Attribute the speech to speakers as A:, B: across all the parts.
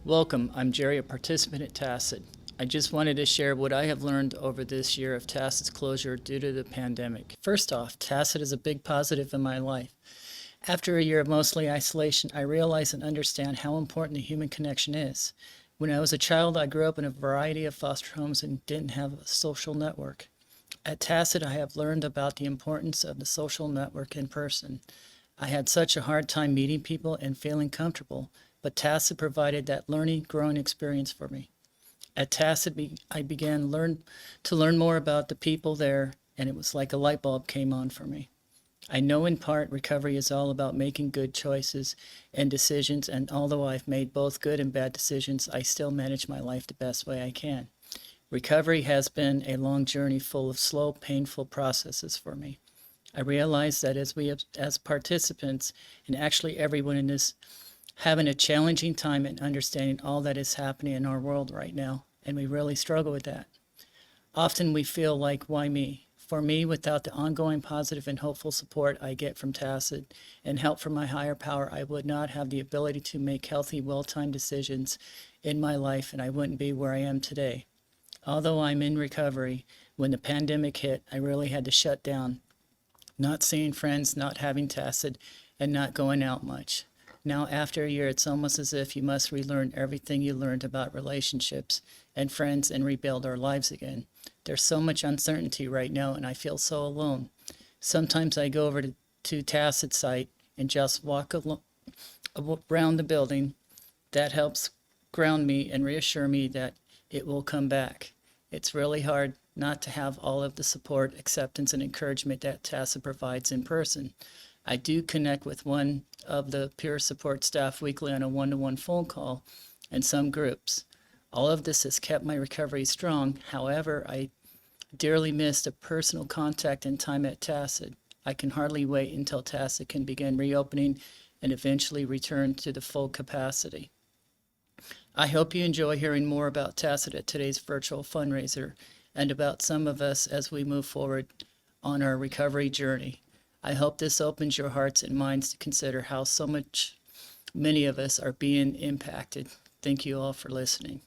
A: Welcome, I'm Jerry, a participant at TACID. I just wanted to share what I have learned over this year of TACID's closure due to the pandemic. First off, TACID is a big positive in my life. After a year of mostly isolation, I realize and understand how important the human connection is. When I was a child, I grew up in a variety of foster homes and didn't have a social network. At TACID, I have learned about the importance of the social network in person. I had such a hard time meeting people and feeling comfortable, but TACID provided that learning, growing experience for me. At TACID, I began to learn more about the people there, and it was like a light bulb came on for me. I know in part recovery is all about making good choices and decisions, and although I've made both good and bad decisions, I still manage my life the best way I can. Recovery has been a long journey full of slow, painful processes for me. I realize that as participants, and actually everyone in this, having a challenging time in understanding all that is happening in our world right now, and we really struggle with that. Often we feel like, why me? For me, without the ongoing positive and hopeful support I get from TACID and help from my higher power, I would not have the ability to make healthy, well-timed decisions in my life, and I wouldn't be where I am today. Although I'm in recovery, when the pandemic hit, I really had to shut down, not seeing friends, not having TACID, and not going out much. Now, after a year, it's almost as if you must relearn everything you learned about relationships and friends and rebuild our lives again. There's so much uncertainty right now, and I feel so alone. Sometimes I go over to TACID site and just walk around the building. That helps ground me and reassure me that it will come back. It's really hard not to have all of the support, acceptance, and encouragement that TACID provides in person. I do connect with one of the peer support staff weekly on a one-to-one phone call and some groups. All of this has kept my recovery strong. However, I dearly missed a personal contact and time at TACID. I can hardly wait until TACID can begin reopening and eventually return to the full capacity. I hope you enjoy hearing more about TACID at today's virtual fundraiser and about some of us as we move forward on our recovery journey. I hope this opens your hearts and minds to consider how many of us are being impacted. Thank you all for listening.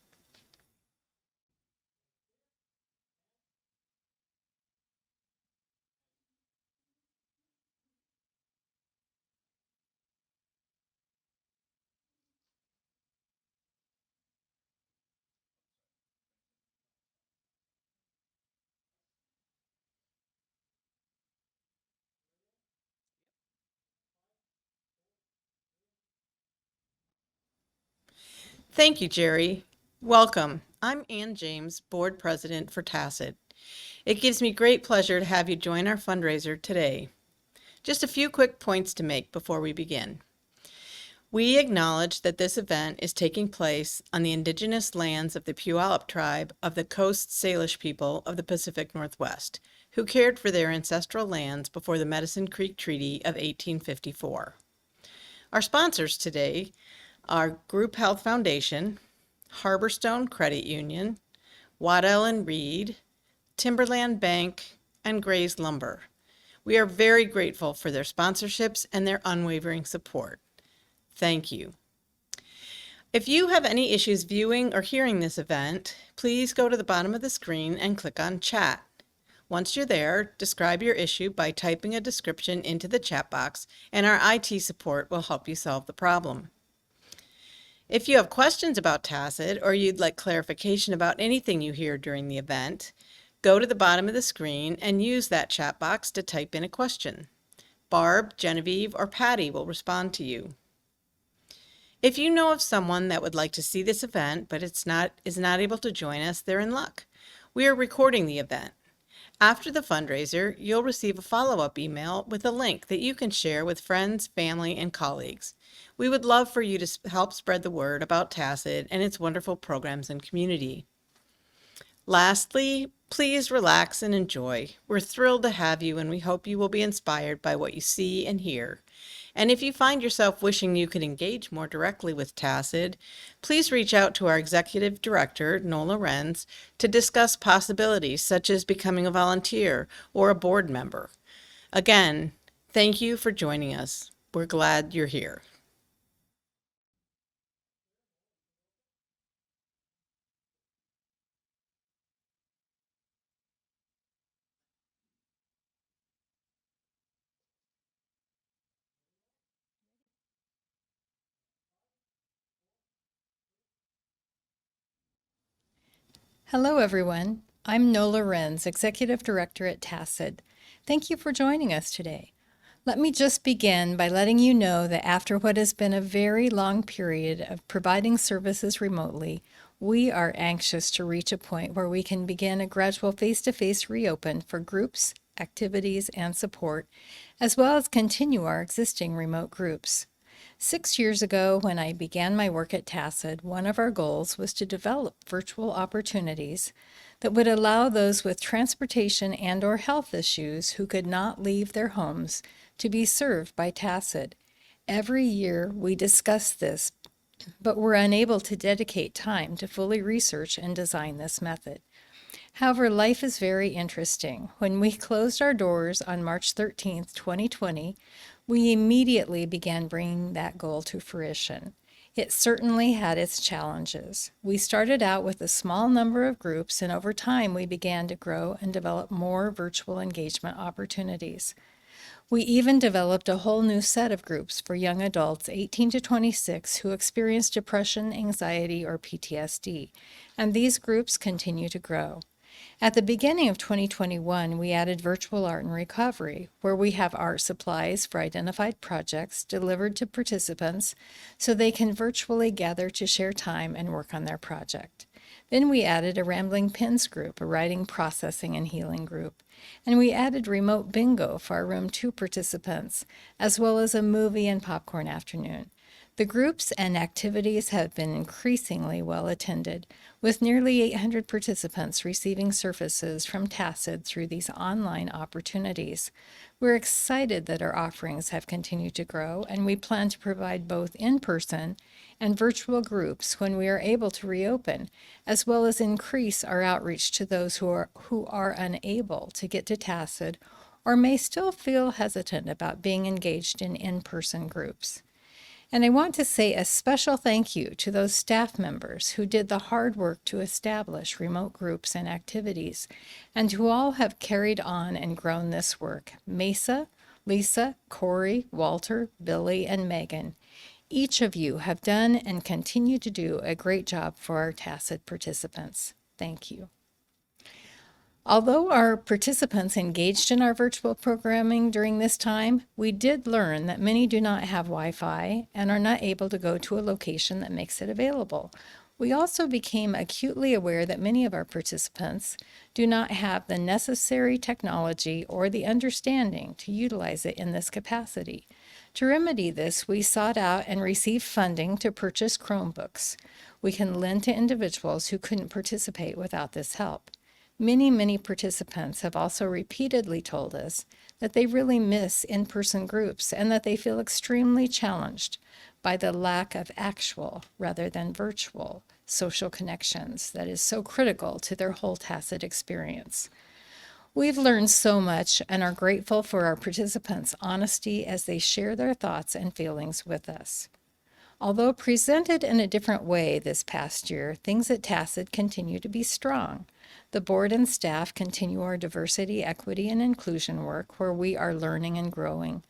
B: Thank you, Jerry. Welcome. I'm Ann James, Board President for TACID. It gives me great pleasure to have you join our fundraiser today. Just a few quick points to make before we begin. We acknowledge that this event is taking place on the indigenous lands of the Puyallup tribe of the Coast Salish people of the Pacific Northwest, who cared for their ancestral lands before the Medicine Creek Treaty of 1854. Our sponsors today are Group Health Foundation, Harborstone Credit Union, Waddell and Reed, Timberland Bank, and Gray's Lumber. We are very grateful for their sponsorships and their unwavering support. Thank you. If you have any issues viewing or hearing this event, please go to the bottom of the screen and click on Chat. Once you're there, describe your issue by typing a description into the chat box, and our IT support will help you solve the problem. If you have questions about TACID or you'd like clarification about anything you hear during the event, go to the bottom of the screen and use that chat box to type in a question. Barb, Genevieve, or Patty will respond to you. If you know of someone that would like to see this event but is not able to join us, they're in luck. We are recording the event. After the fundraiser, you'll receive a follow-up email with a link that you can share with friends, family, and colleagues. We would love for you to help spread the word about TACID and its wonderful programs and community. Lastly, please relax and enjoy. We're thrilled to have you, and we hope you will be inspired by what you see and hear. And if you find yourself wishing you could engage more directly with TACID, please reach out to our Executive Director, Nola, to discuss possibilities such as becoming a volunteer or a board member. Again, thank you for joining us. We're glad you're here.
C: Hello, everyone. I'm Nola, Executive Director at TACID. Thank you for joining us today. Let me just begin by letting you know that after what has been a very long period of providing services remotely, we are anxious to reach a point where we can begin a gradual face-to-face reopen for groups, activities, and support, as well as continue our existing remote groups. 6 years ago, when I began my work at TACID, one of our goals was to develop virtual opportunities that would allow those with transportation and/or health issues who could not leave their homes to be served by TACID. Every year we discuss this, but we're unable to dedicate time to fully research and design this method. However, life is very interesting. When we closed our doors on March 13th, 2020, we immediately began bringing that goal to fruition. It certainly had its challenges. We started out with a small number of groups, and over time we began to grow and develop more virtual engagement opportunities. We even developed a whole new set of groups for young adults 18 to 26 who experience depression, anxiety, or PTSD, and these groups continue to grow. At the beginning of 2021, we added virtual art and recovery, where we have art supplies for identified projects delivered to participants so they can virtually gather to share time and work on their project. Then we added a Rambling Pens group, a writing, processing, and healing group. And we added remote bingo for our Room 2 participants, as well as a movie and popcorn afternoon. The groups and activities have been increasingly well attended, with nearly 800 participants receiving services from TACID through these online opportunities. We're excited that our offerings have continued to grow, and we plan to provide both in-person and virtual groups when we are able to reopen, as well as increase our outreach to those who are unable to get to TACID or may still feel hesitant about being engaged in in-person groups. And I want to say a special thank you to those staff members who did the hard work to establish remote groups and activities, and who all have carried on and grown this work. Mesa, Lisa, Corey, Walter, Billy, and Megan. Each of you have done and continue to do a great job for our TACID participants. Thank you. Although our participants engaged in our virtual programming during this time, we did learn that many do not have Wi-Fi and are not able to go to a location that makes it available. We also became acutely aware that many of our participants do not have the necessary technology or the understanding to utilize it in this capacity. To remedy this, we sought out and received funding to purchase Chromebooks we can lend to individuals who couldn't participate without this help. Many participants have also repeatedly told us that they really miss in-person groups and that they feel extremely challenged by the lack of actual, rather than virtual, social connections that is so critical to their whole TACID experience. We've learned so much and are grateful for our participants' honesty as they share their thoughts and feelings with us. Although presented in a different way this past year, things at TACID continue to be strong. The board and staff continue our diversity, equity, and inclusion work where we are learning and growing.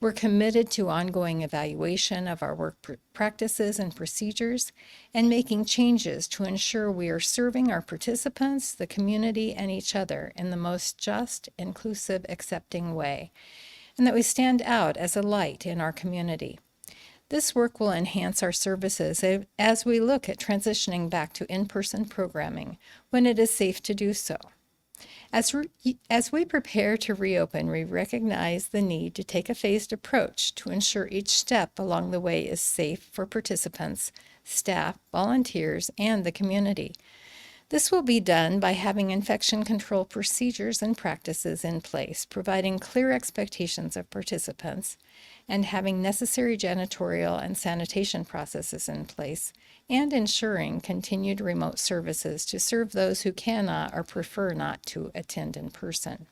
C: We're committed to ongoing evaluation of our work practices and procedures and making changes to ensure we are serving our participants, the community, and each other in the most just, inclusive, accepting way, and that we stand out as a light in our community. This work will enhance our services as we look at transitioning back to in-person programming when it is safe to do so. As we prepare to reopen, we recognize the need to take a phased approach to ensure each step along the way is safe for participants, staff, volunteers, and the community. This will be done by having infection control procedures and practices in place, providing clear expectations of participants, and having necessary janitorial and sanitation processes in place, and ensuring continued remote services to serve those who cannot or prefer not to attend in person.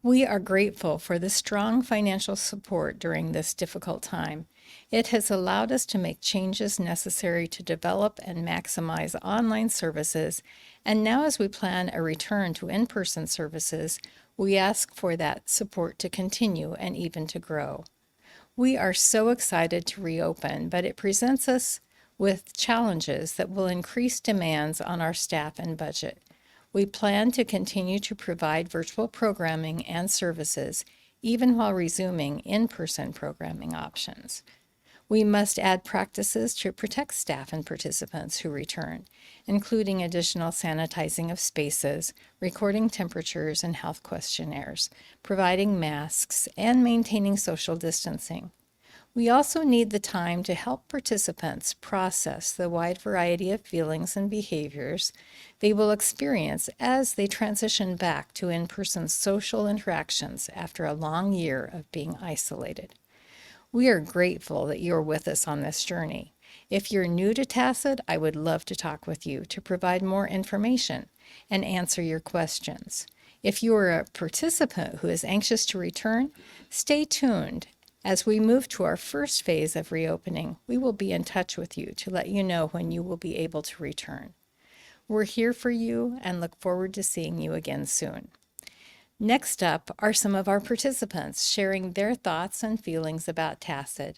C: We are grateful for the strong financial support during this difficult time. It has allowed us to make changes necessary to develop and maximize online services, and now as we plan a return to in-person services, we ask for that support to continue and even to grow. We are so excited to reopen, but it presents us with challenges that will increase demands on our staff and budget. We plan to continue to provide virtual programming and services, even while resuming in-person programming options. We must add practices to protect staff and participants who return, including additional sanitizing of spaces, recording temperatures and health questionnaires, providing masks, and maintaining social distancing. We also need the time to help participants process the wide variety of feelings and behaviors they will experience as they transition back to in-person social interactions after a long year of being isolated. We are grateful that you are with us on this journey. If you're new to TACID, I would love to talk with you to provide more information and answer your questions. If you are a participant who is anxious to return, stay tuned. As we move to our first phase of reopening, we will be in touch with you to let you know when you will be able to return. We're here for you and look forward to seeing you again soon. Next up are some of our participants sharing their thoughts and feelings about TACID.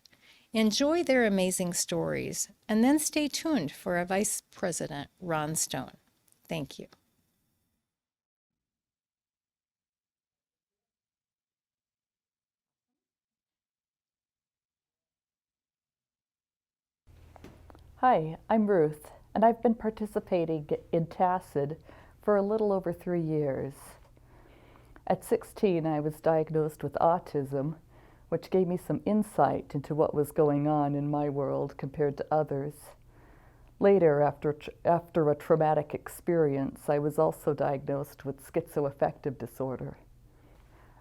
C: Enjoy their amazing stories, and then stay tuned for our Vice President, Ron Stone. Thank you.
D: Hi, I'm Ruth, and I've been participating in TACID for a little over 3 years. At 16, I was diagnosed with autism, which gave me some insight into what was going on in my world compared to others. Later, after a traumatic experience, I was also diagnosed with schizoaffective disorder.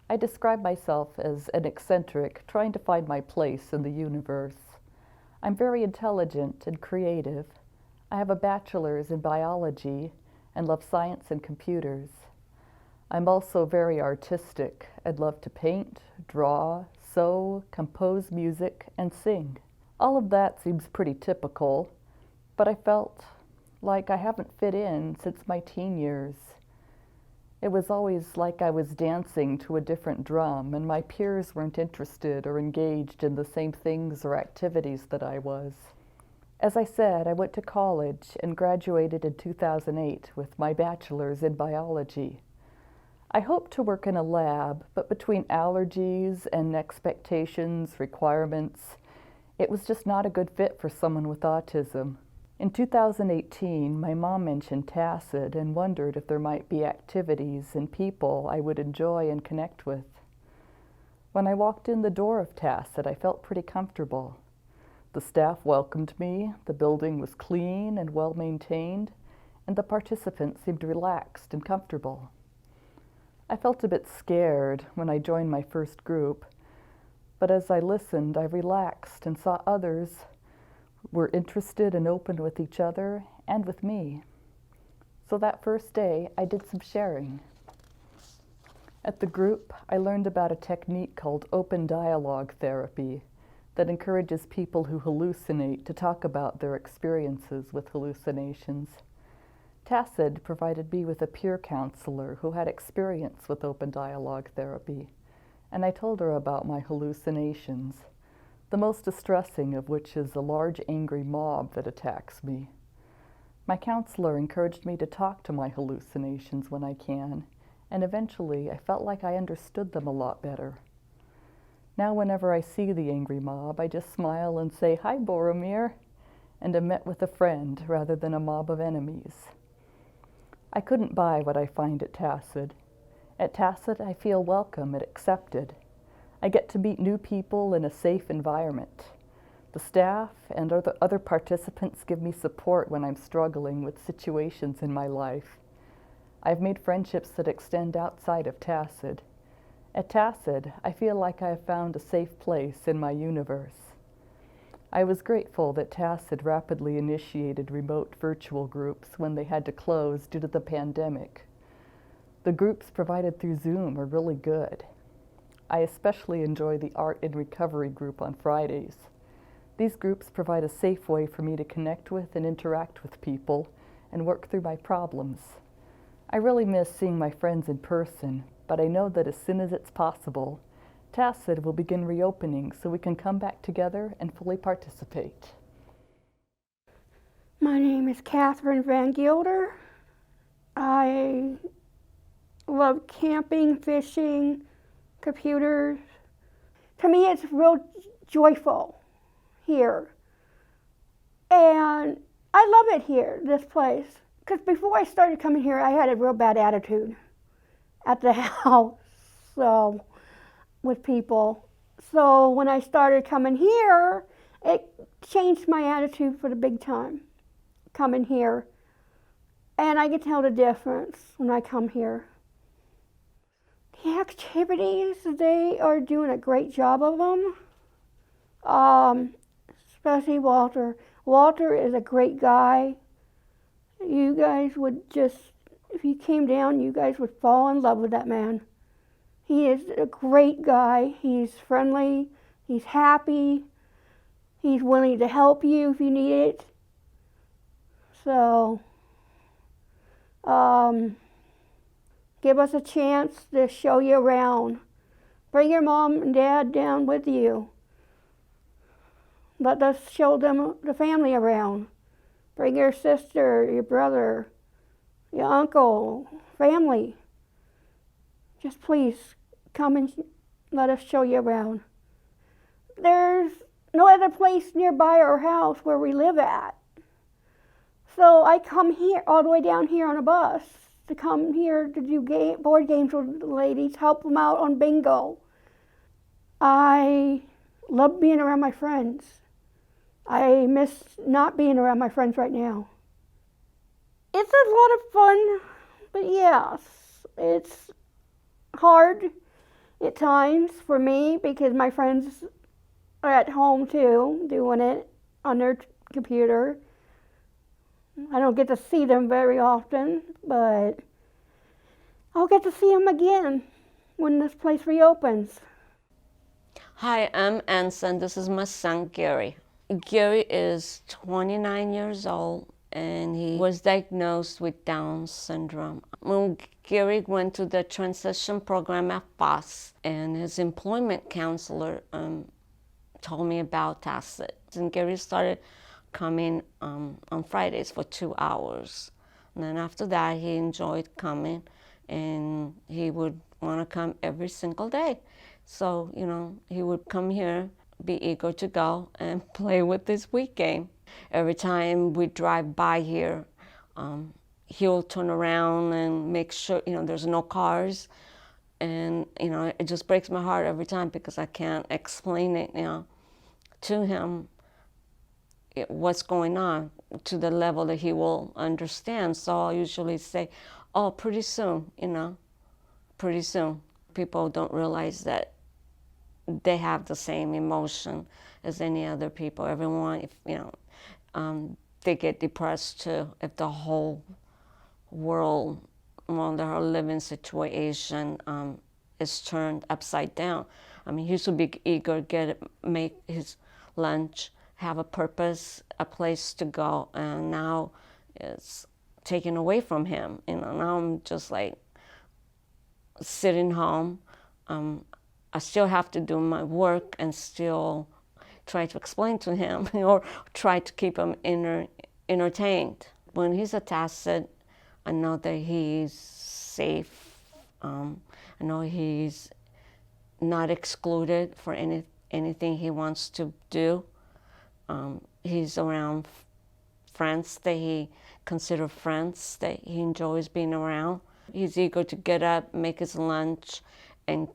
D: I describe myself as an eccentric trying to find my place in the universe. I'm very intelligent and creative. I have a bachelor's in biology and love science and computers. I'm also very artistic. I'd love to paint, draw, sew, compose music, and sing. All of that seems pretty typical, but I felt like I haven't fit in since my teen years. It was always like I was dancing to a different drum, and my peers weren't interested or engaged in the same things or activities that I was. As I said, I went to college and graduated in 2008 with my bachelor's in biology. I hoped to work in a lab, but between allergies and expectations, requirements, it was just not a good fit for someone with autism. In 2018, my mom mentioned TACID and wondered if there might be activities and people I would enjoy and connect with. When I walked in the door of TACID, I felt pretty comfortable. The staff welcomed me, the building was clean and well maintained, and the participants seemed relaxed and comfortable. I felt a bit scared when I joined my first group, but as I listened, I relaxed and saw others were interested and open with each other and with me. So that first day, I did some sharing. At the group, I learned about a technique called open dialogue therapy that encourages people who hallucinate to talk about their experiences with hallucinations. TACID provided me with a peer counselor who had experience with open dialogue therapy, and I told her about my hallucinations, the most distressing of which is a large angry mob that attacks me. My counselor encouraged me to talk to my hallucinations when I can, and eventually I felt like I understood them a lot better. Now whenever I see the angry mob, I just smile and say, "Hi, Boromir," and am met with a friend rather than a mob of enemies. I couldn't buy what I find at TACID. At TACID, I feel welcome and accepted. I get to meet new people in a safe environment. The staff and other participants give me support when I'm struggling with situations in my life. I've made friendships that extend outside of TACID. At TACID, I feel like I have found a safe place in my universe. I was grateful that TACID rapidly initiated remote virtual groups when they had to close due to the pandemic. The groups provided through Zoom are really good. I especially enjoy the Art in Recovery group on Fridays. These groups provide a safe way for me to connect with and interact with people and work through my problems. I really miss seeing my friends in person, but I know that as soon as it's possible, TACID will begin reopening so we can come back together and fully participate.
E: My name is Katherine Van Gilder. I love camping, fishing, computers. To me, it's real joyful here. And I love it here, this place. Because before I started coming here, I had a real bad attitude at the house, so with people. So when I started coming here, it changed my attitude for the big time, coming here. And I can tell the difference when I come here. The activities, they are doing a great job of them. Especially Walter. Walter is a great guy. You guys would just, if you came down, you guys would fall in love with that man. He is a great guy. He's friendly. He's happy. He's willing to help you if you need it. So, give us a chance to show you around. Bring your mom and dad down with you. Let us show them the family around. Bring your sister, your brother, your uncle, family. Just please come and let us show you around. There's no other place nearby our house where we live at. So I come here, all the way down here on a bus, to come here to do board games with the ladies, help them out on bingo. I love being around my friends. I miss not being around my friends right now. It's a lot of fun, but yes, it's hard at times for me because my friends are at home too, doing it on their computer. I don't get to see them very often, but I'll get to see them again when this place reopens.
F: Hi, I'm Ansen. This is my son, Gary. Gary is 29 years old and he was diagnosed with Down syndrome. When Gary went to the transition program at FOSS, and his employment counselor told me about TACID. And Gary started coming on Fridays for 2 hours. And then after that, he enjoyed coming and he would want to come every single day. So, he would come here, be eager to go and play with this Wii game. Every time we drive by here, he'll turn around and make sure, there's no cars. And, it just breaks my heart every time because I can't explain it, to him what's going on to the level that he will understand. So I'll usually say, oh, pretty soon, pretty soon. People don't realize that they have the same emotion as any other people. Everyone, if they get depressed too. If the whole world, their whole living situation is turned upside down. He used to be eager, make his lunch, have a purpose, a place to go, and now it's taken away from him. Now I'm just like sitting home. I still have to do my work and still try to explain to him or try to keep him entertained. When he's at TACID, I know that he's safe. I know he's not excluded for anything he wants to do. He's around friends that he considers friends, that he enjoys being around. He's eager to get up, make his lunch, and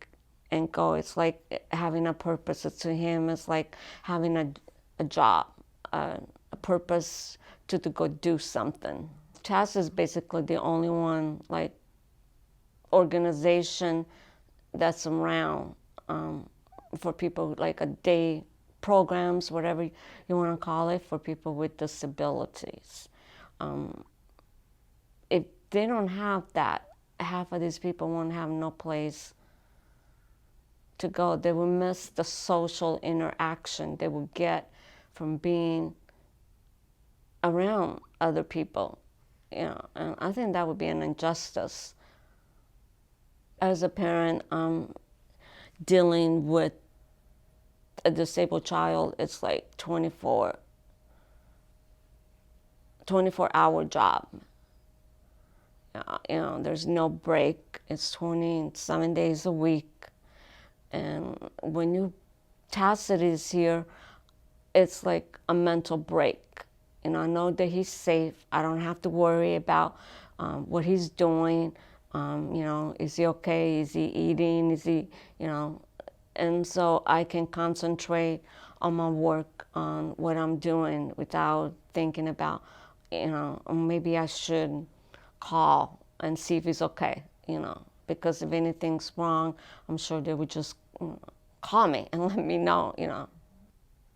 F: go. It's like having a purpose. To him, it's like having a job, a purpose to go do something. TAS is basically the only one organization that's around for people, like a day programs, whatever you want to call it, for people with disabilities. If they don't have that, half of these people won't have no place to go. They will miss the social interaction they will get from being around other people. And I think that would be an injustice. As a parent, dealing with a disabled child, it's like 24/7. 24-hour job. There's no break. It's 27 days a week. And when TACID is here, it's like a mental break. I know that he's safe. I don't have to worry about what he's doing. Is he okay? Is he eating? Is he, and so I can concentrate on my work, on what I'm doing without thinking about, maybe I should call and see if he's okay, because if anything's wrong, I'm sure they would just call me and let me know,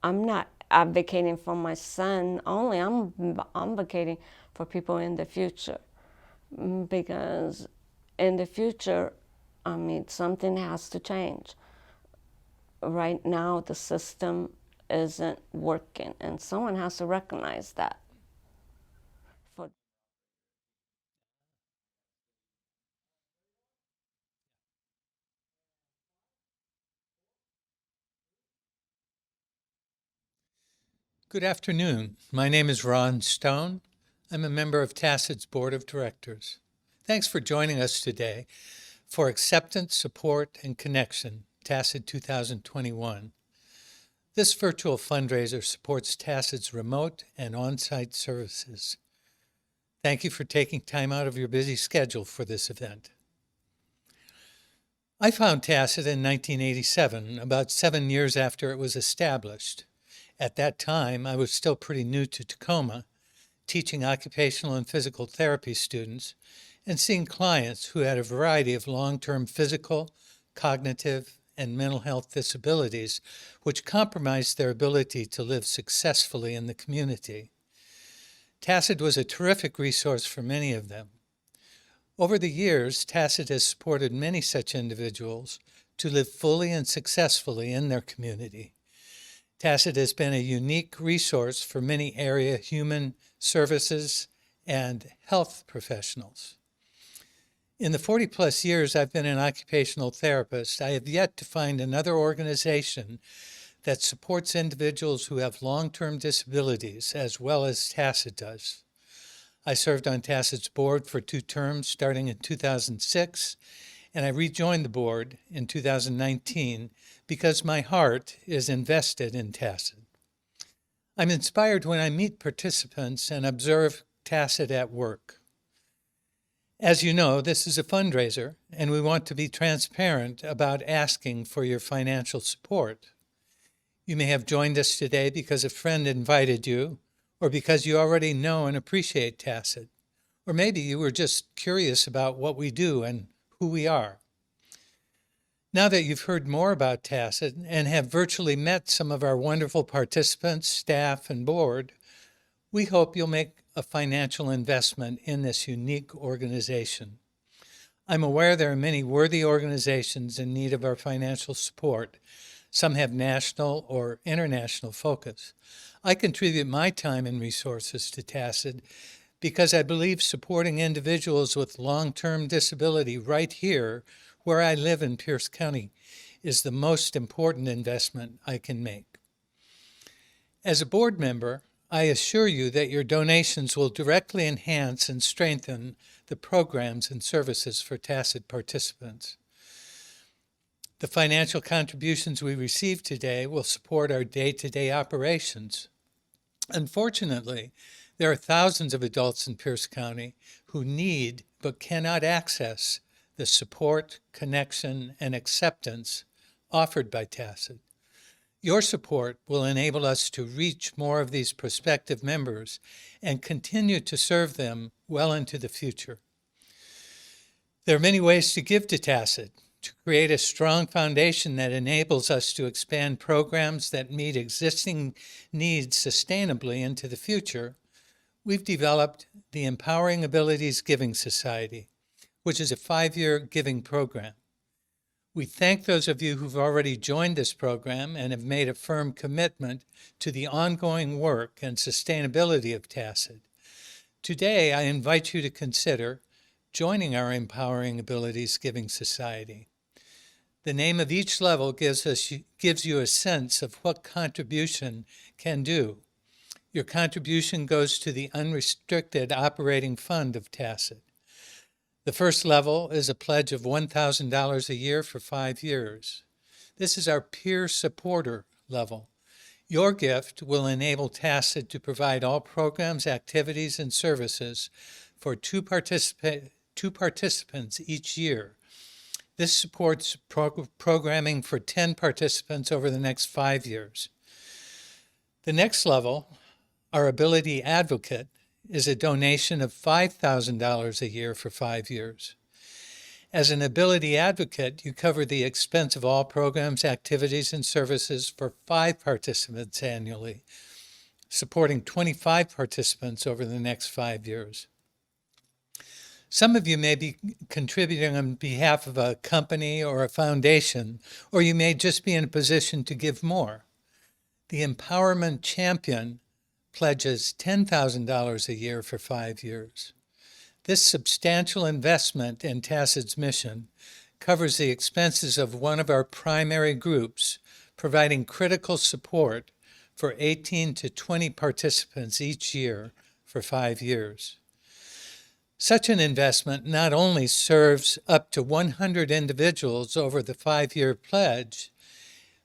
F: I'm not advocating for my son only, I'm advocating for people in the future, because in the future, something has to change. Right now, the system isn't working, and someone has to recognize that.
G: Good afternoon. My name is Ron Stone. I'm a member of TACID's Board of Directors. Thanks for joining us today for Acceptance, Support, and Connection, TACID 2021. This virtual fundraiser supports TACID's remote and on-site services. Thank you for taking time out of your busy schedule for this event. I found TACID in 1987, about 7 years after it was established. At that time, I was still pretty new to Tacoma, teaching occupational and physical therapy students and seeing clients who had a variety of long-term physical, cognitive, and mental health disabilities, which compromised their ability to live successfully in the community. TACID was a terrific resource for many of them. Over the years, TACID has supported many such individuals to live fully and successfully in their community. TACID has been a unique resource for many area human services and health professionals. In the 40-plus years I've been an occupational therapist, I have yet to find another organization that supports individuals who have long-term disabilities as well as TACID does. I served on TACID's board for 2 terms starting in 2006, and I rejoined the board in 2019 because my heart is invested in TACID. I'm inspired when I meet participants and observe TACID at work. As you know, this is a fundraiser, and we want to be transparent about asking for your financial support. You may have joined us today because a friend invited you, or because you already know and appreciate TACID, or maybe you were just curious about what we do and who we are. Now that you've heard more about TACID and have virtually met some of our wonderful participants, staff, and board, we hope you'll make a financial investment in this unique organization. I'm aware there are many worthy organizations in need of our financial support. Some have national or international focus. I contribute my time and resources to TACID because I believe supporting individuals with long-term disability right here where I live in Pierce County is the most important investment I can make. As a board member, I assure you that your donations will directly enhance and strengthen the programs and services for TACID participants. The financial contributions we receive today will support our day-to-day operations. Unfortunately, there are thousands of adults in Pierce County who need but cannot access the support, connection, and acceptance offered by TACID. Your support will enable us to reach more of these prospective members and continue to serve them well into the future. There are many ways to give to TACID. To create a strong foundation that enables us to expand programs that meet existing needs sustainably into the future, we've developed the Empowering Abilities Giving Society, which is a 5-year giving program. We thank those of you who've already joined this program and have made a firm commitment to the ongoing work and sustainability of TACID. Today, I invite you to consider joining our Empowering Abilities Giving Society. The name of each level gives you a sense of what contribution can do. Your contribution goes to the unrestricted operating fund of TACID. The first level is a pledge of $1,000 a year for 5 years. This is our peer supporter level. Your gift will enable TACID to provide all programs, activities, and services for two participants each year. This supports programming for 10 participants over the next 5 years. The next level, our Ability Advocate, is a donation of $5,000 a year for 5 years. As an Ability Advocate, you cover the expense of all programs, activities, and services for 5 participants annually, supporting 25 participants over the next 5 years. Some of you may be contributing on behalf of a company or a foundation, or you may just be in a position to give more. The Empowerment Champion pledges $10,000 a year for 5 years. This substantial investment in TACID's mission covers the expenses of one of our primary groups, providing critical support for 18 to 20 participants each year for 5 years. Such an investment not only serves up to 100 individuals over the 5-year pledge,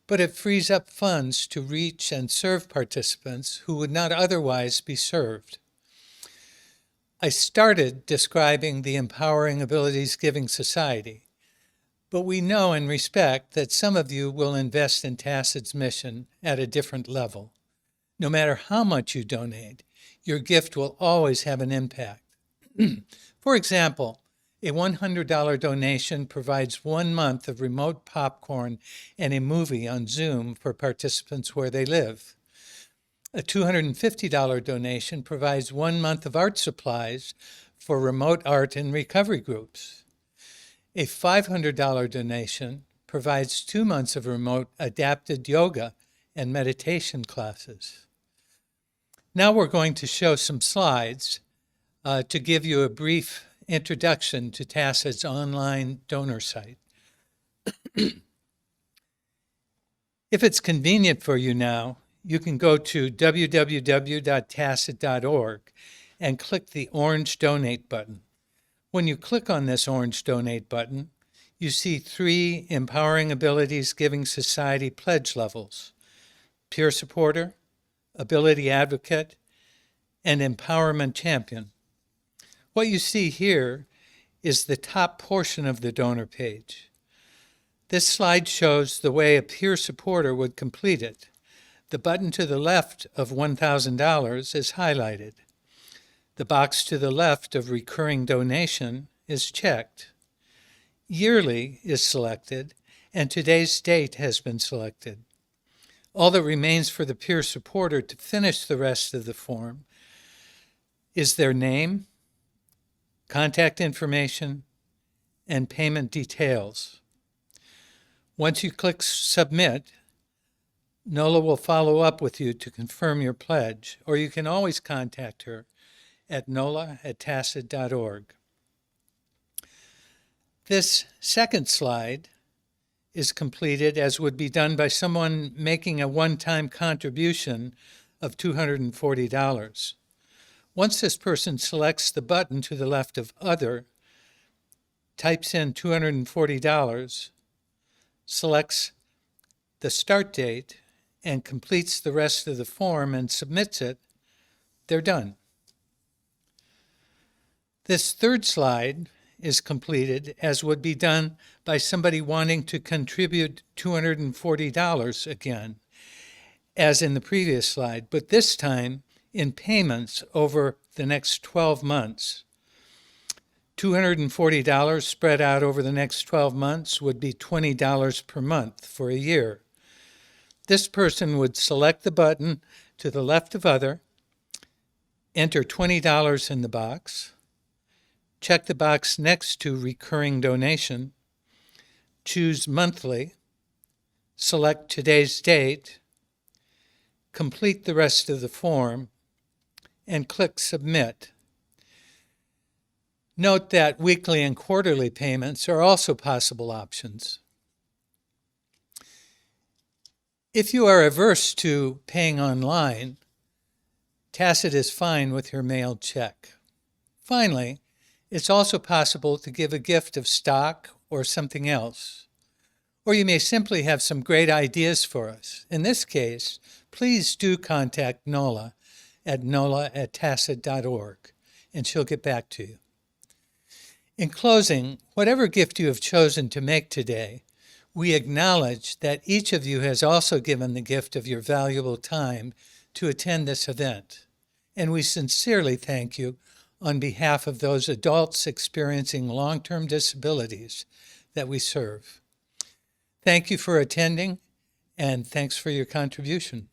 G: but it frees up funds to reach and serve participants who would not otherwise be served. I started describing the Empowering Abilities Giving Society, but we know and respect that some of you will invest in TACID's mission at a different level. No matter how much you donate, your gift will always have an impact. For example, a $100 donation provides 1 month of remote popcorn and a movie on Zoom for participants where they live. A $250 donation provides 1 month of art supplies for remote art and recovery groups. A $500 donation provides 2 months of remote adapted yoga and meditation classes. Now we're going to show some slides to give you a brief introduction to TACID's online donor site. If it's convenient for you now, you can go to www.TACID.org and click the orange Donate button. When you click on this orange Donate button, you see 3 Empowering Abilities Giving Society pledge levels: Peer Supporter, Ability Advocate, and Empowerment Champion. What you see here is the top portion of the donor page. This slide shows the way a peer supporter would complete it. The button to the left of $1,000 is highlighted. The box to the left of recurring donation is checked. Yearly is selected, and today's date has been selected. All that remains for the peer supporter to finish the rest of the form is their name, contact information, and payment details. Once you click Submit, Nola will follow up with you to confirm your pledge, or you can always contact her at nola@tacid.org. This second slide is completed as would be done by someone making a one-time contribution of $240. Once this person selects the button to the left of Other, types in $240, selects the start date, and completes the rest of the form and submits it, they're done. This third slide is completed as would be done by somebody wanting to contribute $240 again, as in the previous slide, but this time in payments over the next 12 months. $240 spread out over the next 12 months would be $20 per month for a year. This person would select the button to the left of Other, enter $20 in the box, check the box next to Recurring Donation, choose Monthly, select today's date, complete the rest of the form, and click Submit. Note that weekly and quarterly payments are also possible options. If you are averse to paying online, TACID is fine with your mailed check. Finally, it's also possible to give a gift of stock or something else. Or you may simply have some great ideas for us. In this case, please do contact Nola at nola@tacid.org, and she'll get back to you. In closing, whatever gift you have chosen to make today, we acknowledge that each of you has also given the gift of your valuable time to attend this event, and we sincerely thank you on behalf of those adults experiencing long-term disabilities that we serve. Thank you for attending, and thanks for your contribution.